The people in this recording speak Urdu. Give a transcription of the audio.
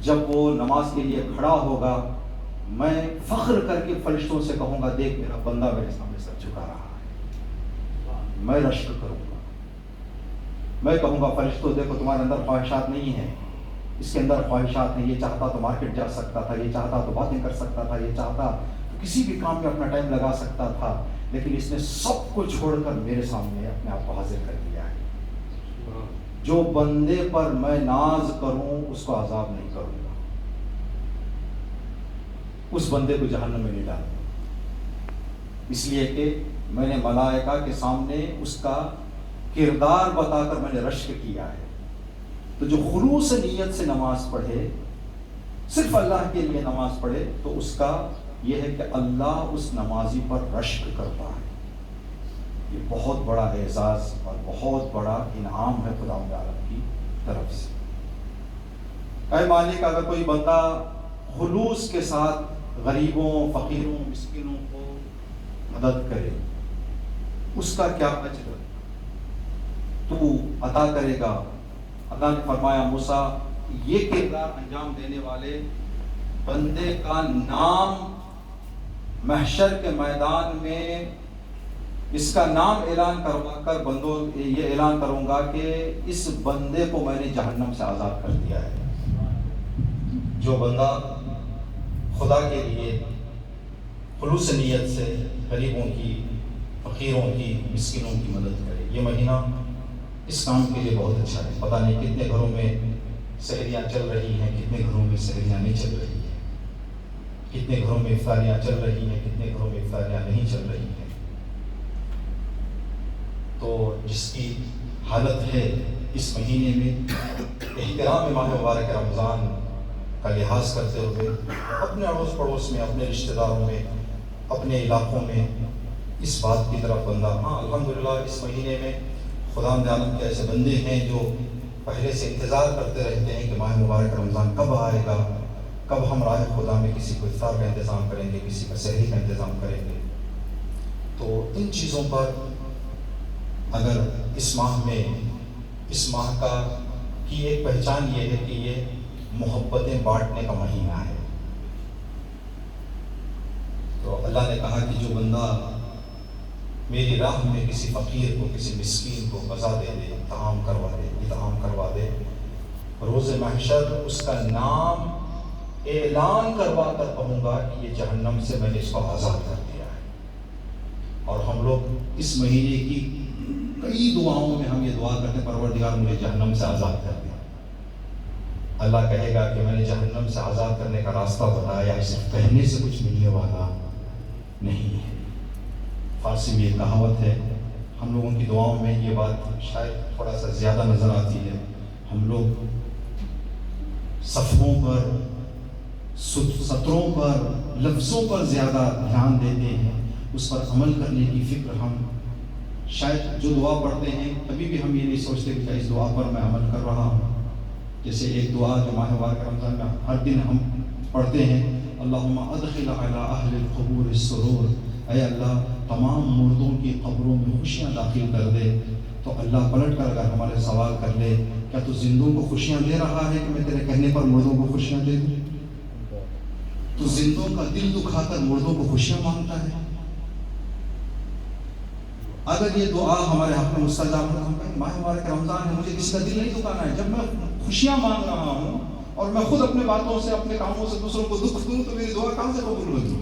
جب وہ نماز کے لیے کھڑا ہوگا میں فخر کر کے فرشتوں سے کہوں گا دیکھ میرا بندہ میرے سامنے سر جھکا رہا ہے، میں رشک کروں گا، میں کہوں گا فرشتوں دیکھو تمہارے اندر خواہشات نہیں ہیں، اس کے اندر خواہشات ہیں، یہ چاہتا تو مارکیٹ جا سکتا تھا، یہ چاہتا تو باتیں کر سکتا تھا، یہ چاہتا تو کسی بھی کام میں اپنا ٹائم لگا سکتا تھا، لیکن اس نے سب کو چھوڑ کر میرے سامنے اپنے آپ کو حاضر کر دیا ہے۔ جو بندے پر میں ناز کروں اس کو عذاب نہیں کروں گا، اس بندے کو جہنم میں نہیں ڈالوں گا، اس لیے کہ میں نے ملائکہ کے سامنے اس کا کردار بتا کر میں نے رشک کیا ہے۔ تو جو خلوص نیت سے نماز پڑھے، صرف اللہ کے لیے نماز پڑھے، تو اس کا یہ ہے کہ اللہ اس نمازی پر رشک کرتا ہے۔ یہ بہت بڑا اعزاز اور بہت بڑا انعام ہے خداوند عالم کی طرف سے۔ اے مالک، اگر کوئی بندہ خلوص کے ساتھ غریبوں، فقیروں، مسکینوں کو مدد کرے، اس کا کیا اجر تو عطا کرے گا؟ اللہ نے فرمایا موسیٰ، یہ کردار انجام دینے والے بندے کا نام محشر کے میدان میں اس کا نام اعلان کروا کر بندوں یہ اعلان کروں گا کہ اس بندے کو میں نے جہنم سے آزاد کر دیا ہے۔ جو بندہ خدا کے لیے خلوص نیت سے غریبوں کی، فقیروں کی، مسکینوں کی مدد کرے، یہ مہینہ اس کام کے لیے بہت اچھا ہے۔ پتہ نہیں کتنے گھروں میں سحریاں چل رہی ہیں، کتنے گھروں میں سحریاں نہیں چل رہی ہیں، کتنے گھروں میں افطاریاں چل رہی ہیں، کتنے گھروں میں افطاریاں نہیں چل رہی ہیں۔ تو جس کی حالت ہے اس مہینے میں احترام ماہ مبارک رمضان کا لحاظ کرتے ہوئے اپنے اڑوس پڑوس میں، اپنے رشتہ داروں میں، اپنے علاقوں میں اس بات کی طرف بندہ، ہاں الحمدللہ اس مہینے میں خداوند عالم کے ایسے بندے ہیں جو پہلے سے انتظار کرتے رہتے ہیں کہ ماہ مبارک رمضان کب آئے گا، کب ہم راہ خدا میں کسی کو افطار کا انتظام کریں گے، کسی کا سحری کا انتظام کریں گے۔ تو ان چیزوں پر اگر اس ماہ میں، اس ماہ کا کی ایک پہچان یہ ہے کہ یہ محبتیں بانٹنے کا مہینہ ہے۔ تو اللہ نے کہا کہ جو بندہ میری راہ میں کسی فقیر کو، کسی مسکین کو غذا دے دے، طعام کروا دے، روز محشر اس کا نام اعلان کروا کر کہوں گا کہ یہ جہنم سے میں نے اس کو آزاد کر دیا ہے۔ اور ہم لوگ اس مہینے کی کئی دعاؤں میں ہم یہ دعا کرتے ہیں، پروردگار مجھے جہنم سے آزاد کر دیا۔ اللہ کہے گا کہ میں نے جہنم سے آزاد کرنے کا راستہ بتایا، صرف کہنے سے کچھ ملنے والا نہیں ہے۔ فارسی میں ایک کہاوت ہے، ہم لوگوں کی دعاؤں میں یہ بات شاید تھوڑا سا زیادہ نظر آتی ہے، ہم لوگ صفحوں پر، سطروں پر، لفظوں پر زیادہ دھیان دیتے ہیں، اس پر عمل کرنے کی فکر ہم شاید جو دعا پڑھتے ہیں کبھی بھی ہم یہ نہیں سوچتے کہ اس دعا پر میں عمل کر رہا ہوں۔ جیسے ایک دعا جو ماہ مبارک رمضان میں ہر دن ہم پڑھتے ہیں، اللہم ادخل علی اہل القبور السرور، اے اللہ تمام مردوں کی قبروں میں خوشیاں داخل کر دے۔ تو اللہ پلٹ کر اگر ہمارے سوال کر لے، کیا تو زندوں کو خوشیاں دے رہا ہے کہ میں تیرے کہنے پر مردوں کو خوشیاں دے دوں؟ تو زندوں کا دل دکھا کر مردوں کو خوشیاں مانگتا ہے؟ اگر یہ دعا ہمارے حق میں مستجاب ہے، ہم کہیں ماہ مبارک رمضان ہے، مجھے کسی کا دل نہیں دکھانا ہے، جب میں خوشیاں مانگ رہا ہوں اور میں خود اپنے باتوں سے، اپنے کاموں سے دوسروں کو دکھ دوں تو میری دعا کہاں سے قبول ہوگی؟